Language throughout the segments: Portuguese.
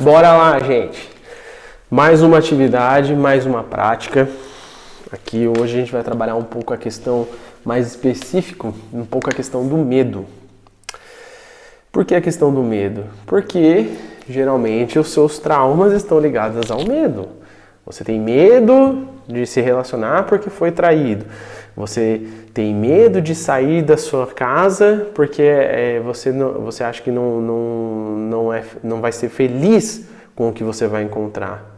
Bora lá, gente! Mais uma atividade, mais uma prática. Aqui hoje a gente vai trabalhar um pouco a questão mais específica, um pouco a questão do medo. Por que a questão do medo? Porque geralmente os seus traumas estão ligados ao medo. Você tem medo de se relacionar porque foi traído. Você tem medo de sair da sua casa porque você acha que não vai ser feliz com o que você vai encontrar.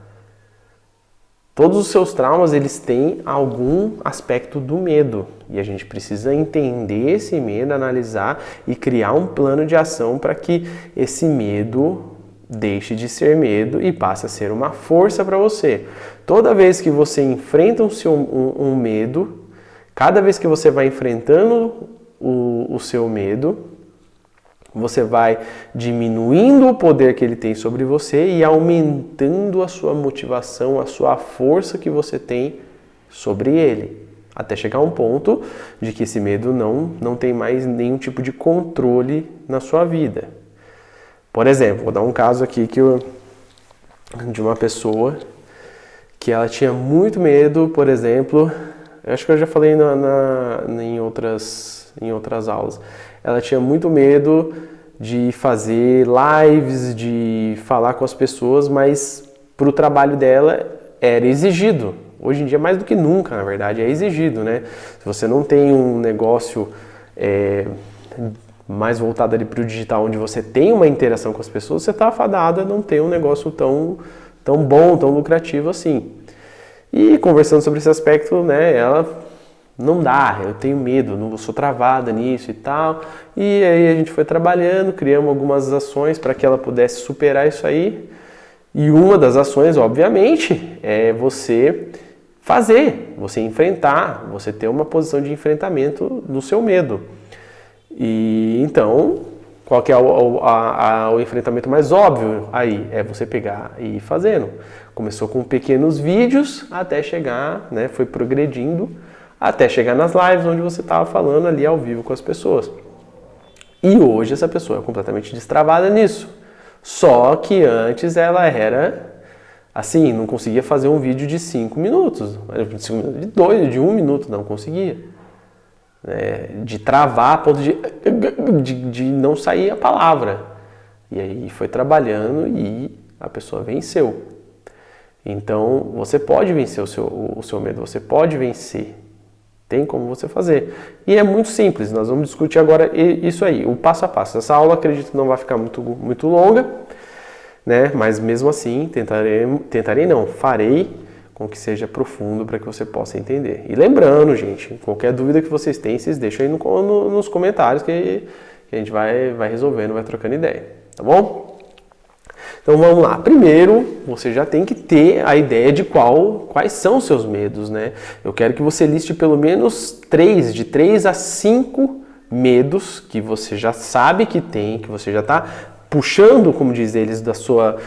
Todos os seus traumas, eles têm algum aspecto do medo. E a gente precisa entender esse medo, analisar e criar um plano de ação para que esse medo deixe de ser medo e passe a ser uma força para você. Toda vez que você enfrenta um medo, cada vez que você vai enfrentando o seu medo, você vai diminuindo o poder que ele tem sobre você e aumentando a sua motivação, a sua força que você tem sobre ele. Até chegar a um ponto de que esse medo não tem mais nenhum tipo de controle na sua vida. Por exemplo, vou dar um caso aqui de uma pessoa que ela tinha muito medo, por exemplo, eu acho que eu já falei em outras aulas. Ela tinha muito medo de fazer lives, de falar com as pessoas, mas para o trabalho dela era exigido. Hoje em dia, mais do que nunca, na verdade, é exigido, né? Se você não tem um negócio mais voltado ali para o digital, onde você tem uma interação com as pessoas, você está afadado a não ter um negócio tão bom, tão lucrativo assim. E conversando sobre esse aspecto, né, ela... Não dá, eu tenho medo, não sou travada nisso e tal. E aí a gente foi trabalhando, criamos algumas ações para que ela pudesse superar isso aí. E uma das ações, obviamente, é você fazer, você enfrentar, você ter uma posição de enfrentamento do seu medo. E então, qual que é o enfrentamento mais óbvio aí? É você pegar e ir fazendo. Começou com pequenos vídeos até chegar, né, foi progredindo, até chegar nas lives onde você estava falando ali ao vivo com as pessoas. E hoje essa pessoa é completamente destravada nisso. Só que antes ela era assim, não conseguia fazer um vídeo de 5 minutos, de 1 minuto, não conseguia. De travar a ponto de não sair a palavra. E aí foi trabalhando e a pessoa venceu. Então você pode vencer o seu medo, você pode vencer. Tem como você fazer. E é muito simples, nós vamos discutir agora isso aí, o passo a passo. Essa aula, acredito que não vai ficar muito longa, né? Mas mesmo assim, farei com que seja profundo para que você possa entender. E lembrando, gente, qualquer dúvida que vocês têm, vocês deixam aí nos comentários que a gente vai resolvendo, vai trocando ideia, tá bom? Então vamos lá. Primeiro, você já tem que ter a ideia de quais são os seus medos, né? Eu quero que você liste pelo menos 3 a 5 medos que você já sabe que tem, que você já está puxando, como diz eles, da sua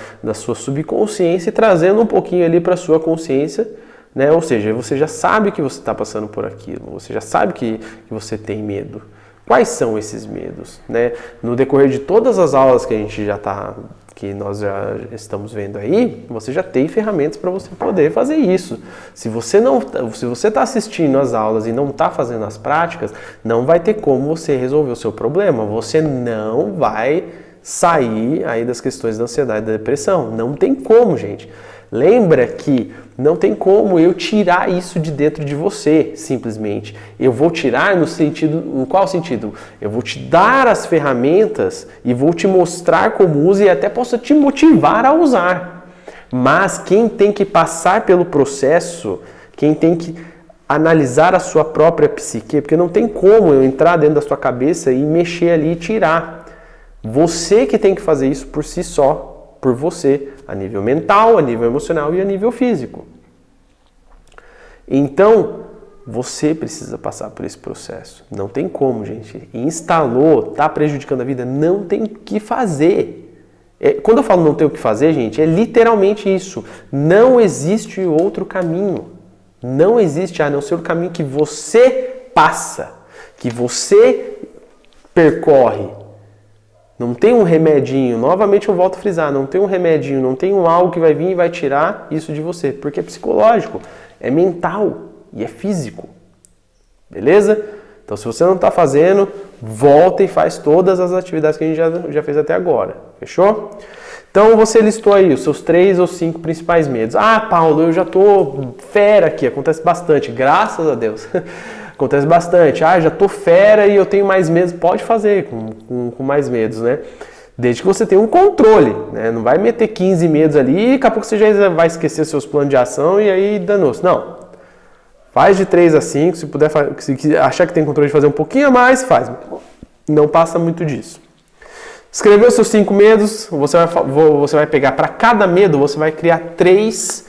subconsciência e trazendo um pouquinho ali para a sua consciência, né? Ou seja, você já sabe que você está passando por aquilo, você já sabe que você tem medo. Quais são esses medos, né? No decorrer de todas as aulas que nós já estamos vendo aí, você já tem ferramentas para você poder fazer isso. Se você está assistindo às aulas e não está fazendo as práticas, não vai ter como você resolver o seu problema. Você não vai sair aí das questões da ansiedade e da depressão. Não tem como, gente. Lembra que não tem como eu tirar isso de dentro de você, simplesmente. Eu vou tirar em qual sentido? Eu vou te dar as ferramentas e vou te mostrar como usa e até posso te motivar a usar. Mas quem tem que passar pelo processo, quem tem que analisar a sua própria psique, porque não tem como eu entrar dentro da sua cabeça e mexer ali e tirar. Você que tem que fazer isso por si só. Por você, a nível mental, a nível emocional e a nível físico. Então, você precisa passar por esse processo. Não tem como, gente. Instalou, está prejudicando a vida, não tem o que fazer. Quando eu falo não tem o que fazer, gente, é literalmente isso. Não existe outro caminho. Não existe a não ser o caminho que você passa, que você percorre. Não tem um remedinho, novamente eu volto a frisar, não tem um remedinho, não tem um algo que vai vir e vai tirar isso de você, porque é psicológico, é mental e é físico. Beleza? Então se você não está fazendo, volta e faz todas as atividades que a gente já fez até agora. Fechou? Então você listou aí os seus 3 ou 5 principais medos. Ah, Paulo, eu já tô fera aqui, acontece bastante, graças a Deus. Acontece bastante. Ah, já tô fera e eu tenho mais medos. Pode fazer com mais medos, né? Desde que você tenha um controle, né? Não vai meter 15 medos ali e daqui a pouco você já vai esquecer seus planos de ação e aí danou-se. Não. Faz de 3 a 5, se puder, se achar que tem controle de fazer um pouquinho a mais, faz. Não passa muito disso. Escreveu seus 5 medos, você vai pegar para cada medo, você vai criar 3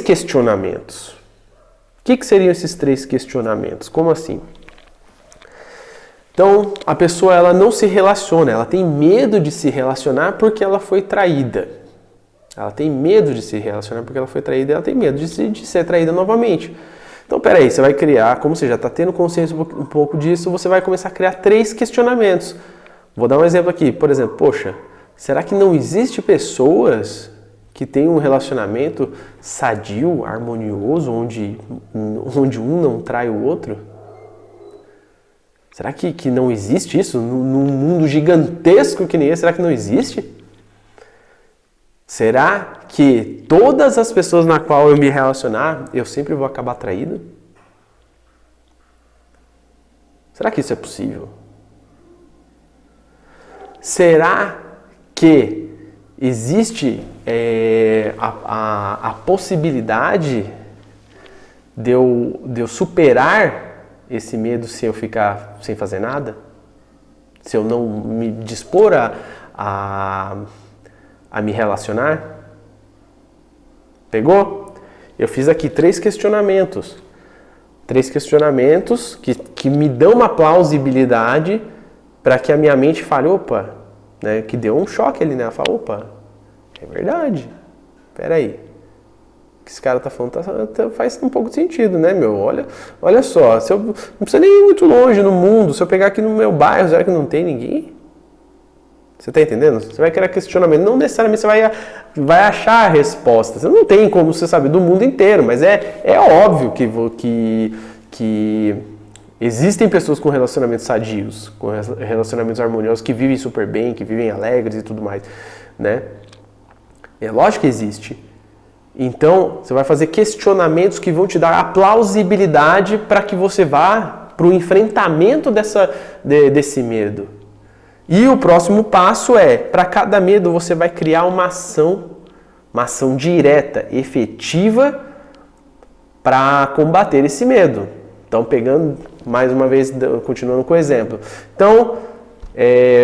questionamentos. O que seriam esses 3 questionamentos? Como assim? Então, a pessoa ela não se relaciona, ela tem medo de se relacionar porque ela foi traída. Ela tem medo de se relacionar porque ela foi traída, ela tem medo de ser traída novamente. Então, peraí, você vai criar, como você já está tendo consciência um pouco disso, você vai começar a criar 3 questionamentos. Vou dar um exemplo aqui, por exemplo, poxa, será que não existe pessoas que têm um relacionamento sadio, harmonioso, onde um não trai o outro? Será que não existe isso? Num mundo gigantesco que nem esse, será que não existe? Será que todas as pessoas na qual eu me relacionar, eu sempre vou acabar traído? Será que isso é possível? Será que existe a possibilidade de eu superar esse medo se eu ficar sem fazer nada? Se eu não me dispor a me relacionar? Pegou? Eu fiz aqui 3 questionamentos. 3 questionamentos que me dão uma plausibilidade para que a minha mente fale, opa, né, que deu um choque ali, né? Ela fala, opa, é verdade. Peraí. O que esse cara tá falando faz um pouco de sentido, né, meu? Olha só, se eu, não precisa nem ir muito longe no mundo, se eu pegar aqui no meu bairro, será que não tem ninguém? Você está entendendo? Você vai criar questionamento. Não necessariamente você vai achar a resposta. Você não tem como você saber do mundo inteiro, mas é óbvio que existem pessoas com relacionamentos sadios, com relacionamentos harmoniosos, que vivem super bem, que vivem alegres e tudo mais, né? É lógico que existe. Então, você vai fazer questionamentos que vão te dar a plausibilidade para que você vá para o enfrentamento desse medo. E o próximo passo é, para cada medo você vai criar uma ação direta, efetiva, para combater esse medo. Então, pegando mais uma vez, continuando com o exemplo. Então,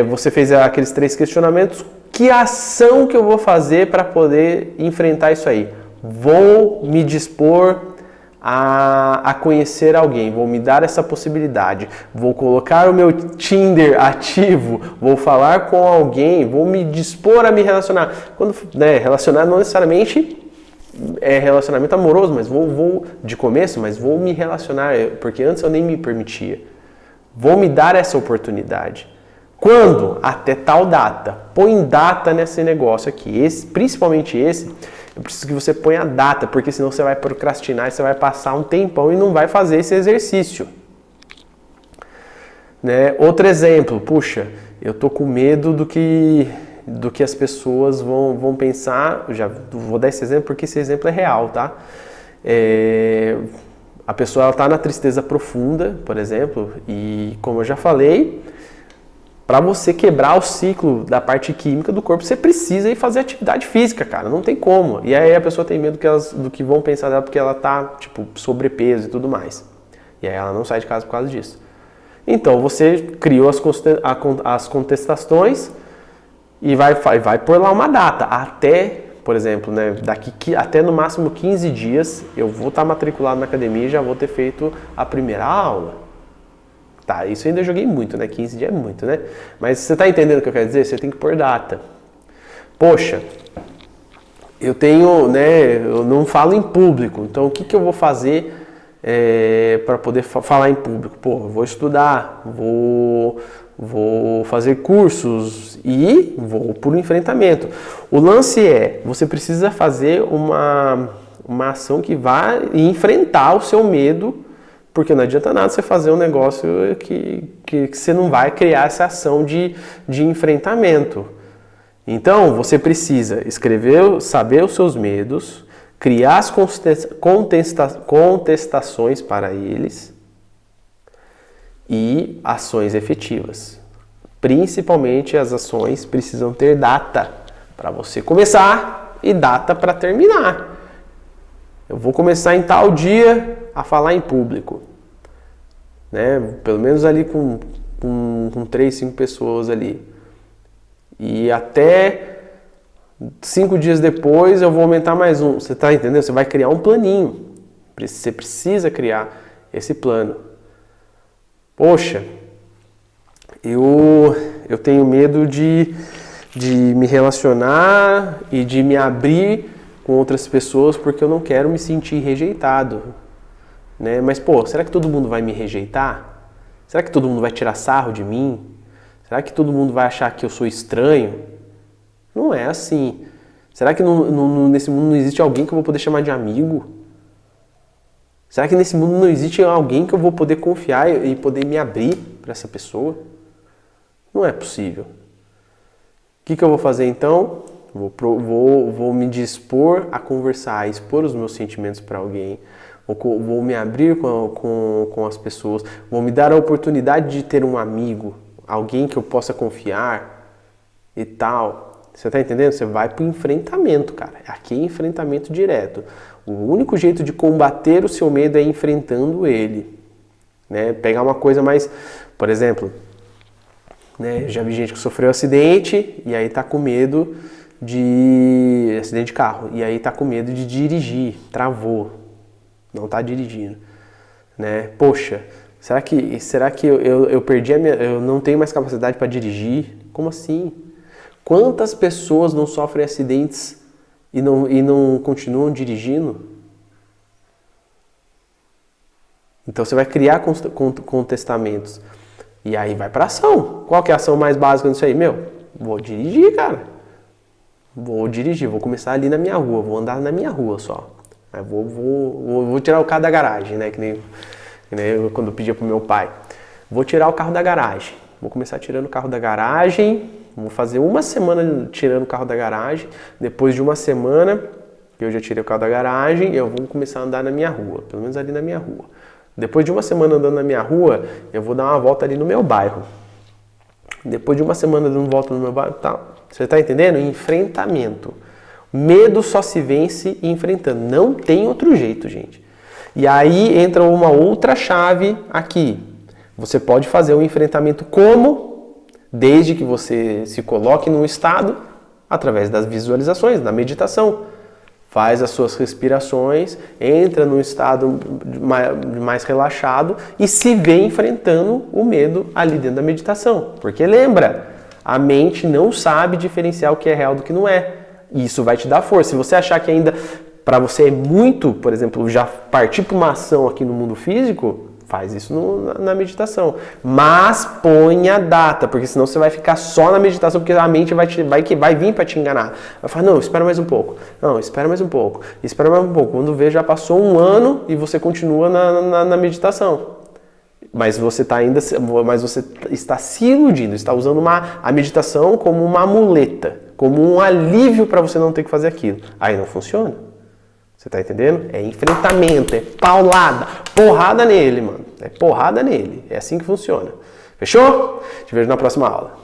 você fez aqueles 3 questionamentos. Que ação que eu vou fazer para poder enfrentar isso aí? Vou me dispor a conhecer alguém, vou me dar essa possibilidade, vou colocar o meu Tinder ativo, vou falar com alguém, vou me dispor a me relacionar. Quando, relacionar não necessariamente é relacionamento amoroso, mas vou de começo, mas vou me relacionar, porque antes eu nem me permitia. Vou me dar essa oportunidade. Quando? Até tal data. Põe data nesse negócio aqui. Principalmente esse, eu preciso que você ponha a data, porque senão você vai procrastinar e você vai passar um tempão e não vai fazer esse exercício. Né? Outro exemplo, puxa, eu tô com medo do que as pessoas vão pensar. Eu já vou dar esse exemplo porque esse exemplo é real, tá? A pessoa está na tristeza profunda, por exemplo, e como eu já falei, para você quebrar o ciclo da parte química do corpo, você precisa ir fazer atividade física, cara, não tem como. E aí a pessoa tem medo do que vão pensar dela porque ela tá, sobrepeso e tudo mais. E aí ela não sai de casa por causa disso. Então, você criou as contestações e vai pôr lá uma data. Até, por exemplo, né, até no máximo 15 dias, eu vou estar matriculado na academia e já vou ter feito a primeira aula. Tá, isso eu ainda joguei muito, né? 15 dias é muito, né? Mas você tá entendendo o que eu quero dizer? Você tem que pôr data. Poxa, eu tenho, né? Eu não falo em público, então o que eu vou fazer para poder falar em público? Pô, eu vou estudar, vou vou fazer cursos e vou por enfrentamento. O lance é, você precisa fazer uma ação que vá enfrentar o seu medo, porque não adianta nada você fazer um negócio que você não vai criar essa ação de enfrentamento. Então, você precisa escrever, saber os seus medos, criar as contestações para eles e ações efetivas. Principalmente as ações precisam ter data para você começar e data para terminar. Eu vou começar em tal dia a falar em público, né? Pelo menos ali com 3, 5 pessoas ali. E até 5 dias depois eu vou aumentar mais um. Você está entendendo? Você vai criar um planinho. Você precisa criar esse plano. Poxa, eu tenho medo de me relacionar e de me abrir com outras pessoas porque eu não quero me sentir rejeitado, né? Mas, pô, será que todo mundo vai me rejeitar? Será que todo mundo vai tirar sarro de mim? Será que todo mundo vai achar que eu sou estranho? Não é assim. Será que nesse mundo não existe alguém que eu vou poder chamar de amigo? Será que nesse mundo não existe alguém que eu vou poder confiar e poder me abrir para essa pessoa? Não é possível. O que eu vou fazer então? Vou me dispor a conversar, a expor os meus sentimentos para alguém. Vou me abrir com as pessoas. Vou me dar a oportunidade de ter um amigo, alguém que eu possa confiar e tal. Você tá entendendo? Você vai pro enfrentamento, cara. Aqui é enfrentamento direto. O único jeito de combater o seu medo é enfrentando ele, né? Pegar uma coisa mais, por exemplo, né? Já vi gente que sofreu acidente e aí tá com medo de acidente de carro e aí tá com medo de dirigir, travou, não tá dirigindo, né? Poxa, será que eu perdi eu não tenho mais capacidade para dirigir? Como assim? Quantas pessoas não sofrem acidentes e não continuam dirigindo? Então você vai criar contestamentos. E aí vai para ação. Qual que é a ação mais básica disso aí? Vou dirigir, cara. Vou dirigir, vou começar ali na minha rua, vou andar na minha rua só. Aí vou tirar o carro da garagem, né? Que nem eu, quando eu pedia pro meu pai. Vou tirar o carro da garagem. Vou começar tirando o carro da garagem. Vou fazer uma semana tirando o carro da garagem. Depois de uma semana que eu já tirei o carro da garagem, eu vou começar a andar na minha rua. Pelo menos ali na minha rua. Depois de uma semana andando na minha rua, eu vou dar uma volta ali no meu bairro. Depois de uma semana dando volta no meu bairro, tá. Você tá entendendo? Enfrentamento. Medo só se vence enfrentando. Não tem outro jeito, gente. E aí entra uma outra chave aqui. Você pode fazer o enfrentamento como? Desde que você se coloque num estado através das visualizações, da meditação. Faz as suas respirações, entra num estado mais relaxado e se vê enfrentando o medo ali dentro da meditação. Porque lembra, a mente não sabe diferenciar o que é real do que não é. E isso vai te dar força. Se você achar que ainda para você é muito, por exemplo, já partir para uma ação aqui no mundo físico, faz isso na meditação. Mas ponha data, porque senão você vai ficar só na meditação, porque a mente vai vir para te enganar. Vai falar, não, espera mais um pouco. Não, espera mais um pouco. Espera mais um pouco. Quando vê, já passou um ano e você continua na meditação. Mas você está se iludindo, está usando a meditação como uma muleta, como um alívio para você não ter que fazer aquilo. Aí não funciona. Você tá entendendo? É enfrentamento, é paulada, porrada nele, mano. É porrada nele. É assim que funciona. Fechou? Te vejo na próxima aula.